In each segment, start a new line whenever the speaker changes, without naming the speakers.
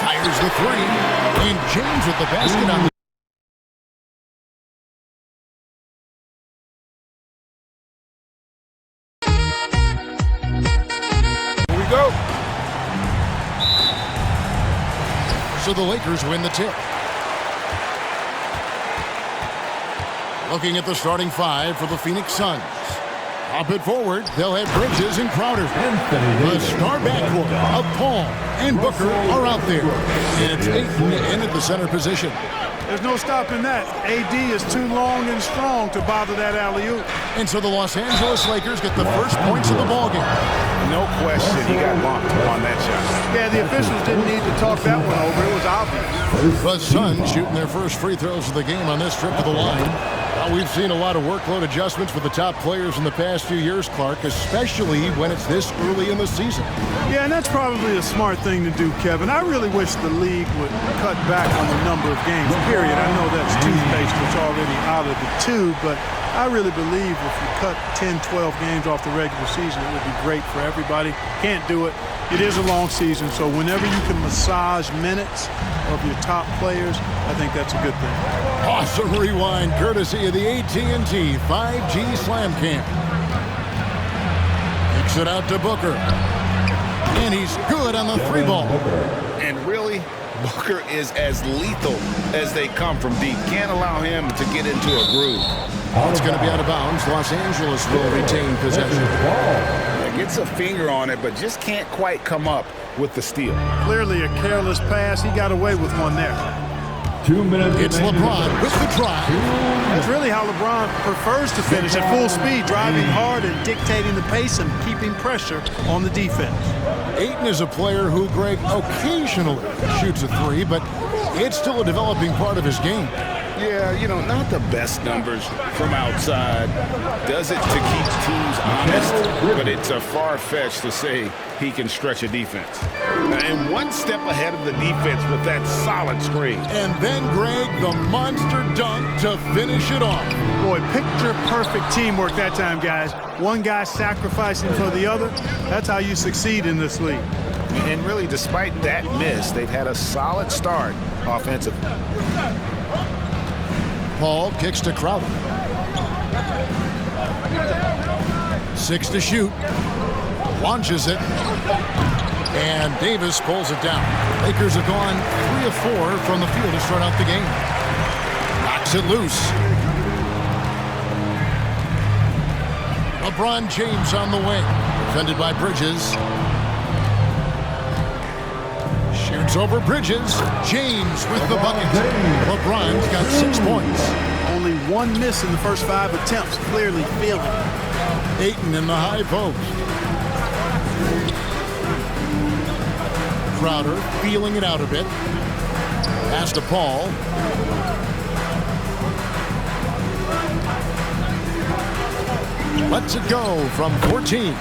Fires the three. And James with the basket on the...
Here we go.
So the Lakers win the tip. Looking at the starting five for the Phoenix Suns. Pop it forward. They'll have Bridges and Crowder. The star backcourt of Paul and Booker are out there. And it's Ayton in at the center position.
There's no stopping that. AD is too long and strong to bother that alley-oop.
And so the Los Angeles Lakers get the first points of the ballgame.
No question, he got bumped on that shot.
Yeah, the officials didn't need to talk that one over. It was obvious.
The Suns shooting their first free throws of the game on this trip to the line. We've seen a lot of workload adjustments for the top players in the past few years, Clark, especially when it's this early in the season.
Yeah, and that's probably a smart thing to do, Kevin. I really wish the league would cut back on the number of games, period. I know that's toothpaste that's already out of the tube, but I really believe if you cut 10, 12 games off the regular season, it would be great for everybody. Can't do it. It is a long season, so whenever you can massage minutes of your top players, I think that's a good thing.
Awesome rewind, courtesy of the AT&T 5G Slam Cam. Kicks it out to Booker. And he's good on the three ball.
And really, Booker is as lethal as they come from deep. Can't allow him to get into a groove.
It's going to be out of bounds. Los Angeles will retain possession.
Gets a finger on it, but just can't quite come up with the steal.
Clearly a careless pass. He got away with one there.
2 minutes.
It's LeBron with the drive.
That's really how LeBron prefers to finish at full speed, driving hard and dictating the pace and keeping pressure on the defense.
Ayton is a player who, Greg, occasionally shoots a three, but it's still a developing part of his game.
Yeah, you know, not the best numbers from outside. Does it to keep teams honest, but it's a far-fetched to say he can stretch a defense. And one step ahead of the defense with that solid screen.
And then, Greg, the monster dunk to finish it off.
Boy, picture-perfect teamwork that time, guys. One guy sacrificing for the other. That's how you succeed in this league.
And really, despite that miss, they've had a solid start offensively.
Paul kicks to Crowder. 6 to shoot. Launches it. And Davis pulls it down. Lakers have gone 3 of 4 from the field to start out the game. Knocks it loose. LeBron James on the wing. Defended by Bridges. Shoots over Bridges. James with the bucket. LeBron's got 6 points.
Only one miss in the first 5 attempts. Clearly feeling it.
Ayton in the high post. Crowder feeling it out a bit. Pass to Paul. Lets it go from 14.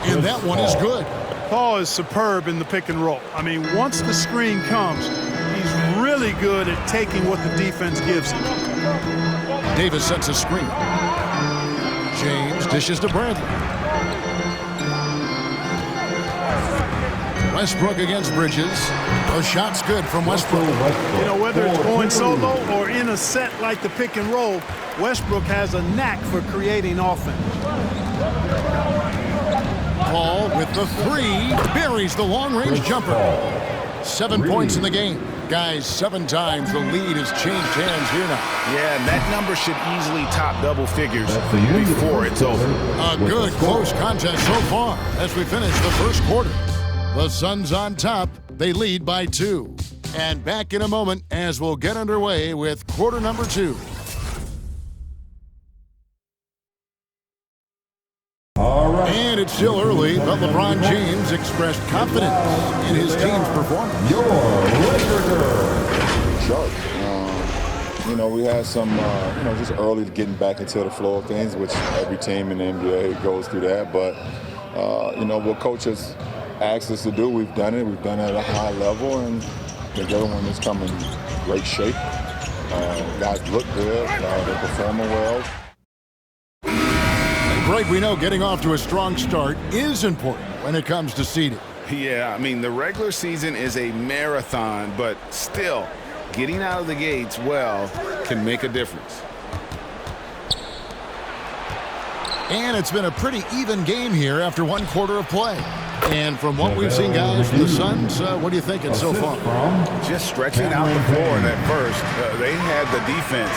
And that one is good.
Paul is superb in the pick and roll. I mean, once the screen comes, he's really good at taking what the defense gives him.
Davis sets a screen. James dishes to Bradley. Westbrook against Bridges. A shot's good from Westbrook.
You know, whether it's going solo or in a set like the pick and roll, Westbrook has a knack for creating offense.
Paul with the three. Buries the long-range jumper. 7 points in the game. Guys, 7 times the lead has changed hands here now.
Yeah, and that number should easily top double figures before it's over.
A good close contest so far as we finish the first quarter. The Suns on top. They lead by 2. And back in a moment as we'll get underway with quarter number 2. And it's still early, but LeBron James expressed confidence in his team's performance.
Your Laker.
Sharp. You know, we had some, just early getting back into the flow of things, which every team in the NBA goes through that. But, what coaches asked us to do, we've done it. We've done it at a high level, and I think everyone is coming in great shape. Guys look good. They're performing well.
Greg, we know getting off to a strong start is important when it comes to seeding.
Yeah, I mean, the regular season is a marathon, but still, getting out of the gates well can make a difference.
And it's been a pretty even game here after one quarter of play. And from what we've seen, guys, the Suns, what are you thinking so far?
Just stretching out the floor at first. They had the defense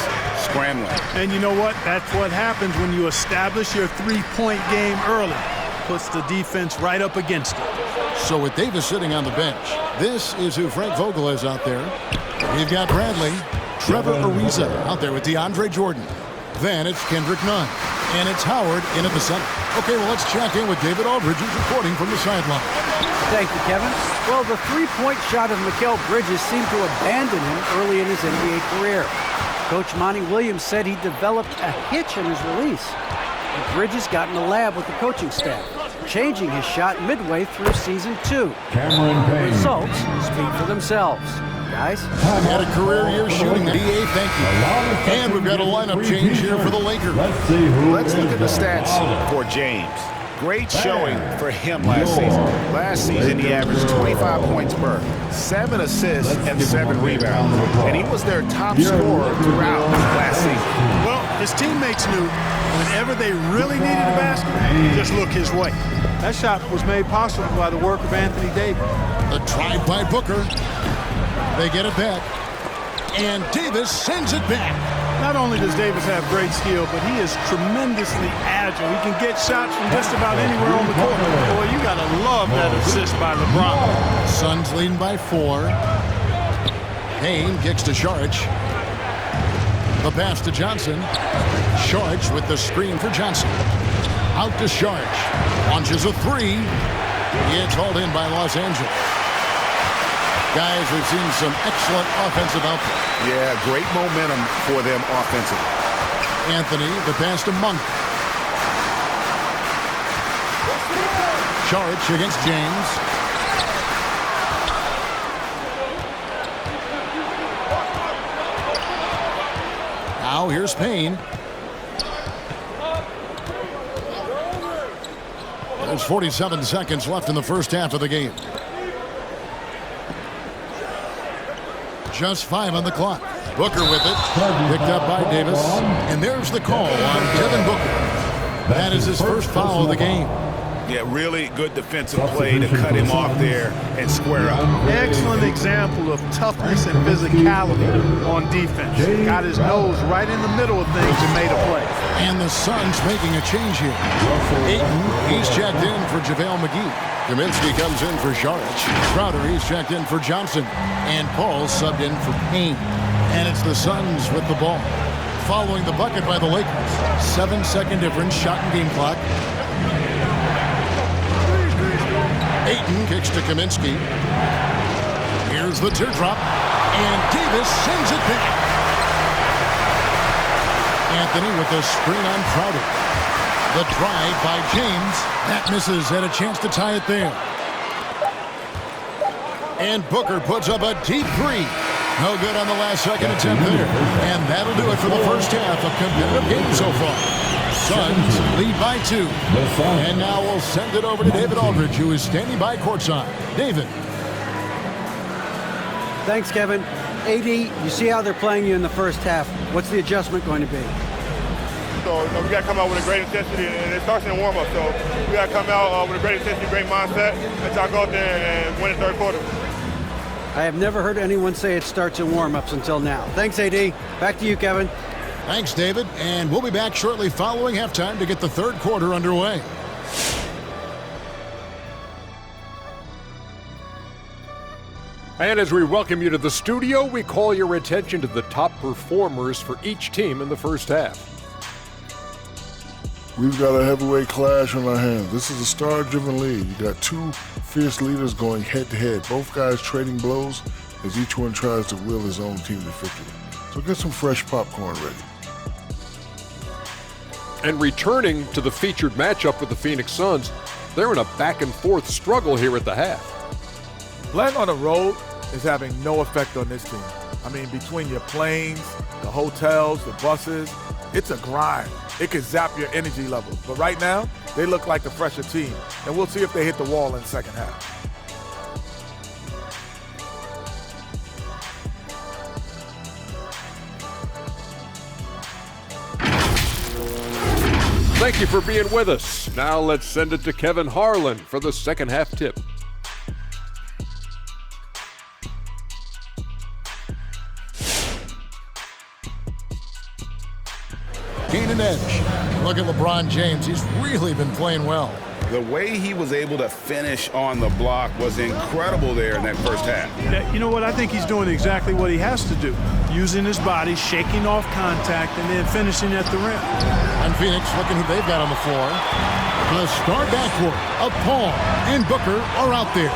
scrambling.
And you know what? That's what happens when you establish your three-point game early. Puts the defense right up against it.
So with Davis sitting on the bench, this is who Frank Vogel is out there. We've got Bradley, Trevor Ariza out there with DeAndre Jordan. Then it's Kendrick Nunn. And it's Howard in at the center. Okay, well, let's check in with David Aldridge, who's reporting from the sideline.
Thank you, Kevin. Well, the three-point shot of Mikal Bridges seemed to abandon him early in his NBA career. Coach Monty Williams said he developed a hitch in his release. And Bridges got in the lab with the coaching staff, changing his shot midway through season 2.
Cameron
The
Payne.
results speak for themselves. Guys?
Had a career year shooting. DA, thank you. And we've got a lineup change here for the Lakers.
Let's look at the stats for James. Great showing for him last season. Last season, he averaged 25 points per, 7 assists, and 7 rebounds. And he was their top scorer throughout last season.
Well, his teammates knew whenever they really needed a basket, just look his way. That shot was made possible by the work of Anthony Davis.
The drive by Booker. They get it back. And Davis sends it back.
Not only does Davis have great skill, but he is tremendously agile. He can get shots from just about anywhere on the court. Boy, you got to love that assist by LeBron.
Suns leading by 4. Payne kicks to Saric. The pass to Johnson. Saric with the screen for Johnson. Out to Saric. Launches a 3. It's hauled in by Los Angeles. Guys, we've seen some excellent offensive output.
Yeah, great momentum for them offensively.
Anthony, the pass to Monk. Saric against James. Now here's Payne. There's 47 seconds left in the first half of the game. Just 5 on the clock. Booker with it. Picked up by Davis. And there's the call on Devin Booker. That is his first foul of the game.
Yeah, really good defensive play to cut him off there and square up.
Excellent example of toughness and physicality on defense. Got his nose right in the middle of things and made a play.
And the Suns making a change here. Ayton, he's checked in for JaVale McGee. Kaminsky comes in for Saric. Crowder, he's checked in for Johnson. And Paul subbed in for Payne. And it's the Suns with the ball. Following the bucket by the Lakers. 7-second difference, shot and game clock. Ayton kicks to Kaminsky. Here's the teardrop. And Davis sends it back. Anthony with the screen on Crowder. The drive by James. That misses. Had a chance to tie it there. And Booker puts up a deep 3. No good on the last second attempt there. And that'll do it for the first half of competitive game so far. Suns lead by 2. And now we'll send it over to David Aldridge, who is standing by courtside. David.
Thanks, Kevin. AD, you see how they're playing you in the first half. What's the adjustment going to be?
So, we got to come out with a great intensity, and it starts in the warm-up. So, we got to come out with a great intensity, great mindset, and try to go out there and win the third quarter.
I have never heard anyone say it starts in warm-ups until now. Thanks, AD. Back to you, Kevin.
Thanks, David. And we'll be back shortly following halftime to get the third quarter underway.
And as we welcome you to the studio, we call your attention to the top performers for each team in the first half.
We've got a heavyweight clash on our hands. This is a star-driven league. You got two fierce leaders going head-to-head, both guys trading blows as each one tries to will his own team to victory. So get some fresh popcorn ready.
And returning to the featured matchup with the Phoenix Suns, they're in a back-and-forth struggle here at the half.
Playing on the road is having no effect on this team. I mean, between your planes, the hotels, the buses, it's a grind. It can zap your energy levels. But right now, they look like the fresher team. And we'll see if they hit the wall in the second half.
Thank you for being with us. Now let's send it to Kevin Harlan for the second half tip.
Gain an edge. Look at LeBron James. He's really been playing well.
The way he was able to finish on the block was incredible there in that first half.
You know what? I think he's doing exactly what he has to do. Using his body, shaking off contact, and then finishing at the rim.
And Phoenix, looking who they've got on the floor. The star backcourt of Paul and Booker are out there.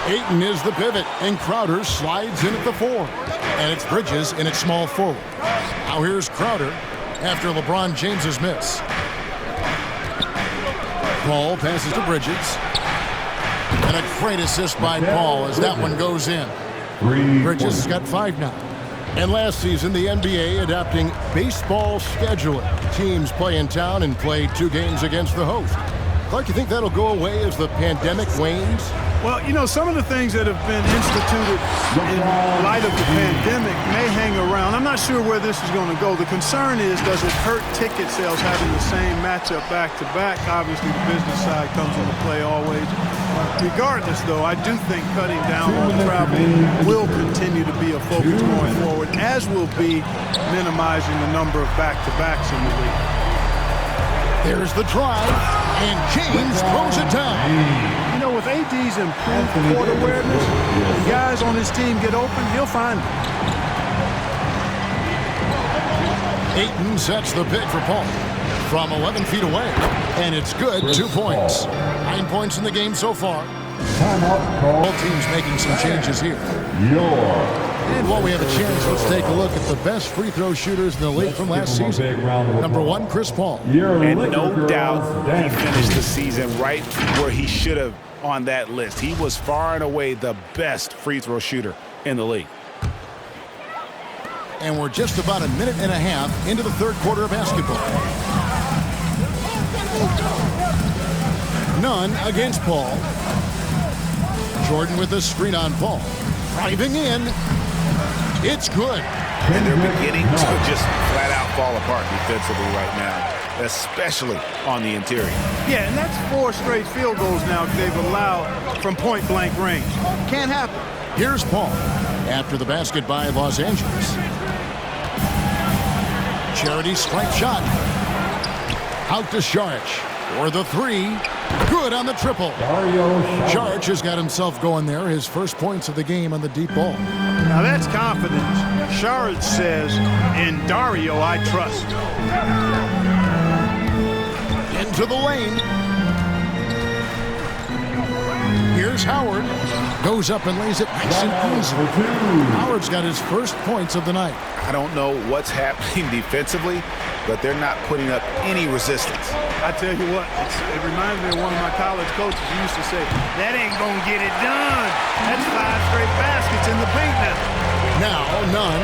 Ayton is the pivot, and Crowder slides in at the 4. And it's Bridges in at small forward. Now here's Crowder after LeBron James's miss. Paul passes to Bridges. And a great assist by Paul as that one goes in. Bridges has got 5 now. And last season, the NBA adopting baseball scheduling. Teams play in town and play 2 games against the host. Clark, you think that'll go away as the pandemic wanes?
Well, you know, some of the things that have been instituted in light of the pandemic may hang around. I'm not sure where this is going to go. The concern is, does it hurt ticket sales having the same matchup back-to-back? Obviously, the business side comes into play always. Regardless, though, I do think cutting down on travel will continue to be a focus going forward, as will be minimizing the number of back-to-backs in the league.
There's the drive, and James throws it down.
You know, with AD's improved court awareness, when guys on his team get open, he'll find them.
Ayton sets the pick for Paul from 11 feet away, and it's good. 2 points. 9 points in the game so far. Both teams making some changes here. And while we have a chance, let's take a look at the best free throw shooters in the league from last season. Number 1, Chris Paul.
And no doubt he finished the season right where he should have on that list. He was far and away the best free throw shooter in the league.
And we're just about a minute and a half into the third quarter of basketball. None against Paul. Jordan with the screen on Paul. Driving in. It's good.
And they're beginning to just flat out fall apart defensively right now, especially on the interior.
Yeah, and that's 4 straight field goals now they've allowed from point-blank range. Can't happen.
Here's Paul after the basket by Los Angeles. Charity strike shot. Out to Saric for the 3. Good on the triple. Saric has got himself going there. His first points of the game on the deep ball.
Now that's confidence. Saric says, in Dario I trust.
Into the lane. Here's Howard. Goes up and lays it nice and easy. Howard's got his first points of the night.
I don't know what's happening defensively, but they're not putting up any resistance.
I tell you what, it reminds me of one of my college coaches who used to say, that ain't gonna get it done. That's 5 straight baskets in the paint now.
Now, none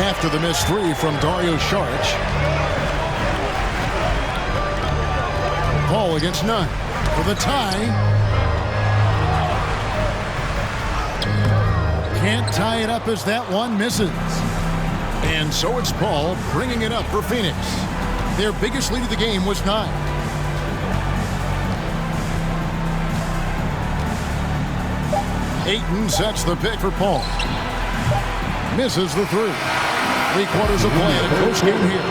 after the missed 3 from Dario Saric. Paul against none for the tie. Can't tie it up as that one misses. And so it's Paul bringing it up for Phoenix. Their biggest lead of the game was 9. Ayton sets the pick for Paul. Misses the 3. 3 quarters of play in a close game here.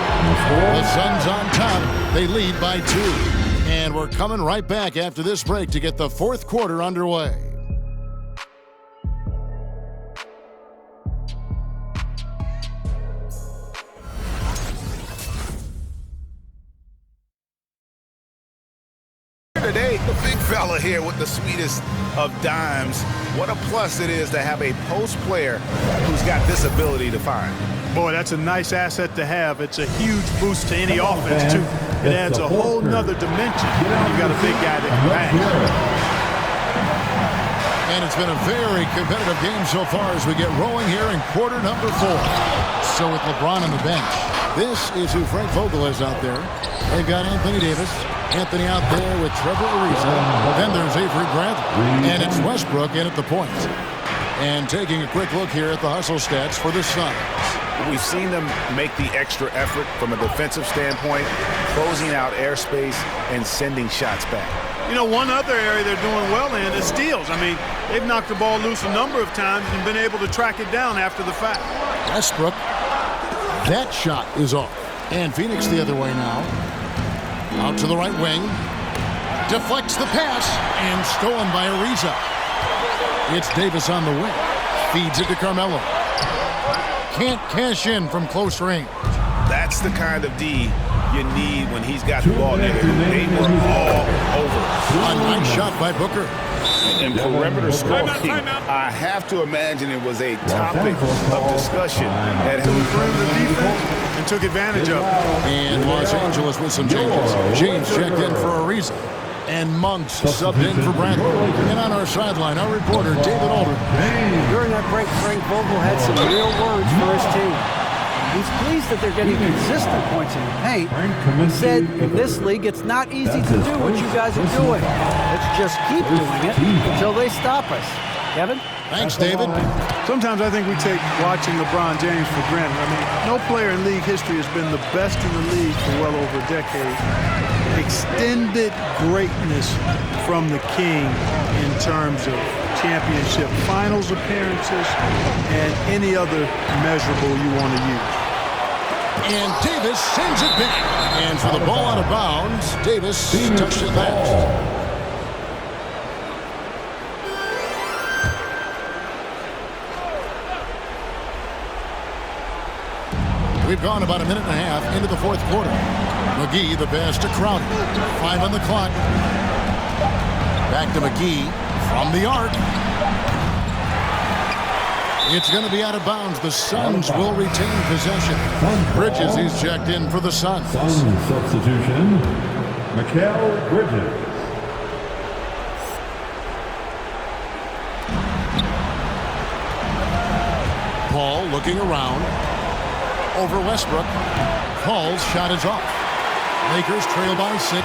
The Suns on top. They lead by 2. And we're coming right back after this break to get the fourth quarter underway.
Today, the big fella here with the sweetest of dimes. What a plus it is to have a post player who's got this ability to find.
Boy, that's a nice asset to have. It's a huge boost to any offense, too. It adds a whole nother dimension when you've got a big guy that can bang.
And it's been a very competitive game so far as we get rolling here in quarter number 4. So with LeBron on the bench, this is who Frank Vogel is out there. They've got Anthony Davis. Anthony out there with Trevor Ariza. Then there's Avery Bradley. And it's Westbrook in at the point. And taking a quick look here at the hustle stats for the Suns.
We've seen them make the extra effort from a defensive standpoint, closing out airspace and sending shots back.
You know, one other area they're doing well in is steals. I mean, they've knocked the ball loose a number of times and been able to track it down after the fact.
Westbrook, that shot is off. And Phoenix the other way now. Out to the right wing. Deflects the pass and stolen by Ariza. It's Davis on the wing. Feeds it to Carmelo. Can't cash in from close range.
That's the kind of D you need when he's got the ball there. They were all over.
A nice shot by Booker.
And perimeter scoring, I have to imagine it was a topic of discussion that
perimeter defense and took advantage of it.
And Los Angeles with some changes. James checked in for Ariza. And Monks subbed in for Bradley. And on our sideline, our reporter, David Aldridge.
During that break, Frank Vogel had some real words for his team. He's pleased that they're getting consistent points in the paint. He said, in this league, it's not easy to do what you guys are doing. Let's just keep doing it until they stop us. Kevin?
Thanks, David.
Sometimes I think we take watching LeBron James for granted. I mean, no player in league history has been the best in the league for well over a decade. Extended greatness from the king in terms of championship finals appearances and any other measurable you want to use.
And Davis sends it back. And for the ball out of bounds, Davis touched it last. We've gone about a minute and a half into the fourth quarter. McGee, the pass to Crowder. 5 on the clock. Back to McGee from the arc. It's going to be out of bounds. The Suns will retain possession. Bridges, he's checked in for the Suns.
Suns substitution, Mikal Bridges.
Paul looking around. Over Westbrook. Paul's shot is off. Lakers trail by 6.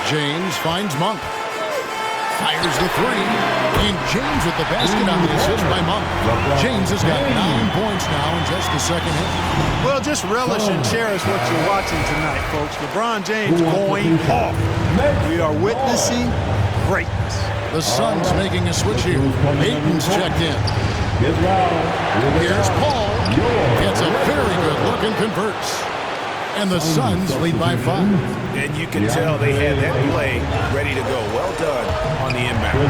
James finds Monk. Fires the 3. And James with the basket on the assist by Monk. James has got 9 points now in just the second half.
Well, just relish and cherish what you're watching tonight, folks. LeBron James going off. We are witnessing greatness.
The Suns making a switch here. Ayton's checked in. Here's Paul. Gets a very good look and converts. And the Suns lead by 5.
And you can tell they had that play ready to go. Well done on the inbound.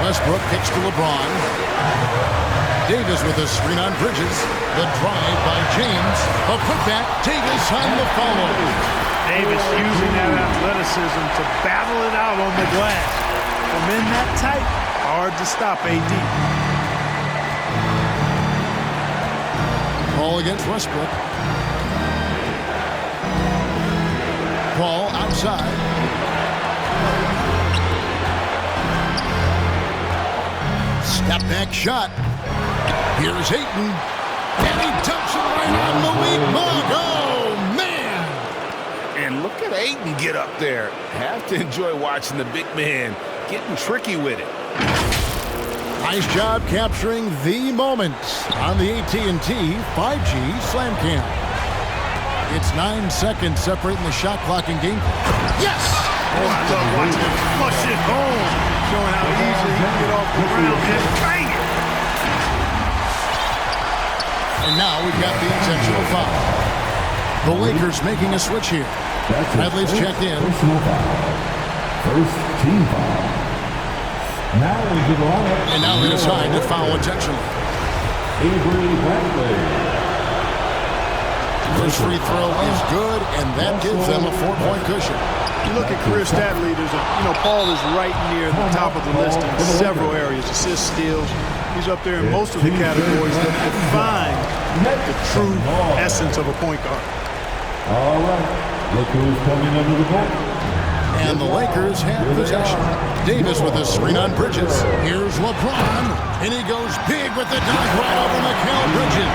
Westbrook kicks to LeBron. Davis with a screen on Bridges. The drive by James. A putback. Davis on the follow.
Davis using that athleticism to battle it out on the glass. From in that tight, hard to stop AD.
Paul against Westbrook. Paul outside. Step back shot. Here's Ayton. And he dumps it right on Malik Monk. Oh, man.
And look at Ayton get up there. Have to enjoy watching the big man getting tricky with it.
Nice job capturing the moment on the AT&T 5G Slam Cam. It's 9 seconds separating the shot clock and game. Yes!
Oh, I love watching him flush it home, showing how easily he can get off the ground and bang it.
And now we've got the intentional foul. The Lakers making a switch here. Bradley's checked in.
First team foul. Now we give lineup.
And now they decide to foul intentionally.
Avery Bradley.
First free throw is good, and that gives them a 4-point cushion.
You look at career stat leaders, Paul is right near the top of the list in several areas. Assists, steals. He's up there in most of the categories that define the true essence of a point guard.
All right. Look who's coming under the ball.
And the Lakers have possession. Davis with a screen on Bridges. Here's LeBron. And he goes big with the dunk right over Mikal Bridges.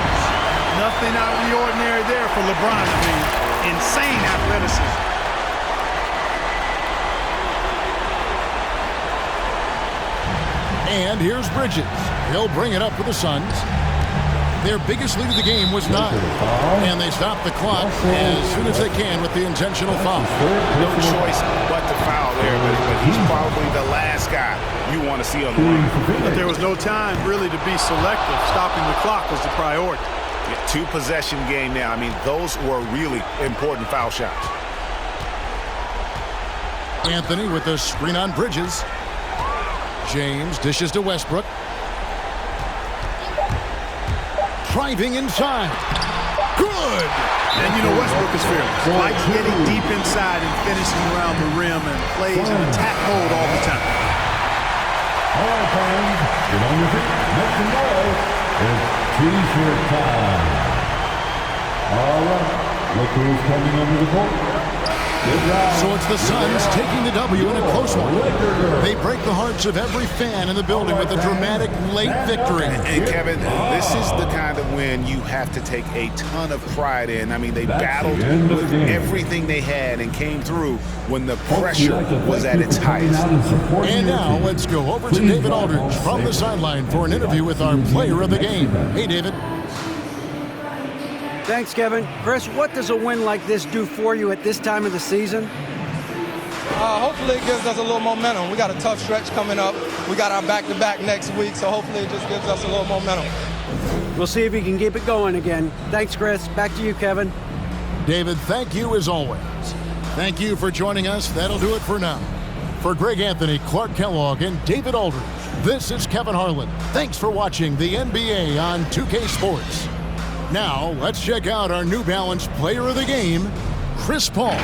Nothing out of the ordinary there for LeBron. I mean, insane athleticism.
And here's Bridges. He'll bring it up for the Suns. Their biggest lead of the game was 9. And they stop the clock as soon as they can with the intentional foul.
No choice but to foul there, but he's probably the last guy you want to see on the line.
But there was no time really to be selective. Stopping the clock was the priority.
Yeah, 2-possession game now. I mean, those were really important foul shots.
Anthony with the screen on Bridges. James dishes to Westbrook. Driving inside. Good!
And you know Westbrook is fearless. Likes getting deep inside and finishing around the rim and plays in attack mode all the time.
All right, fans, get on your feet, make some noise. It's T-shirt time. All right, look who's coming under the court.
So it's the Suns taking the W in a close one. They break the hearts of every fan in the building with a dramatic late victory.
And Kevin, this is the kind of win you have to take a ton of pride in. I mean, they battled with everything they had and came through when the pressure was at its highest.
And now let's go over to David Aldridge from the sideline for an interview with our player of the game. Hey, David.
Thanks, Kevin. Chris, what does a win like this do for you at this time of the season?
Hopefully it gives us a little momentum. We got a tough stretch coming up. We got our back-to-back next week, so hopefully it just gives us a little momentum.
We'll see if we can keep it going again. Thanks, Chris. Back to you, Kevin.
David, thank you as always. Thank you for joining us. That'll do it for now. For Greg Anthony, Clark Kellogg, and David Aldridge, this is Kevin Harlan. Thanks for watching the NBA on 2K Sports. Now, let's check out our New Balance player of the game, Chris Paul.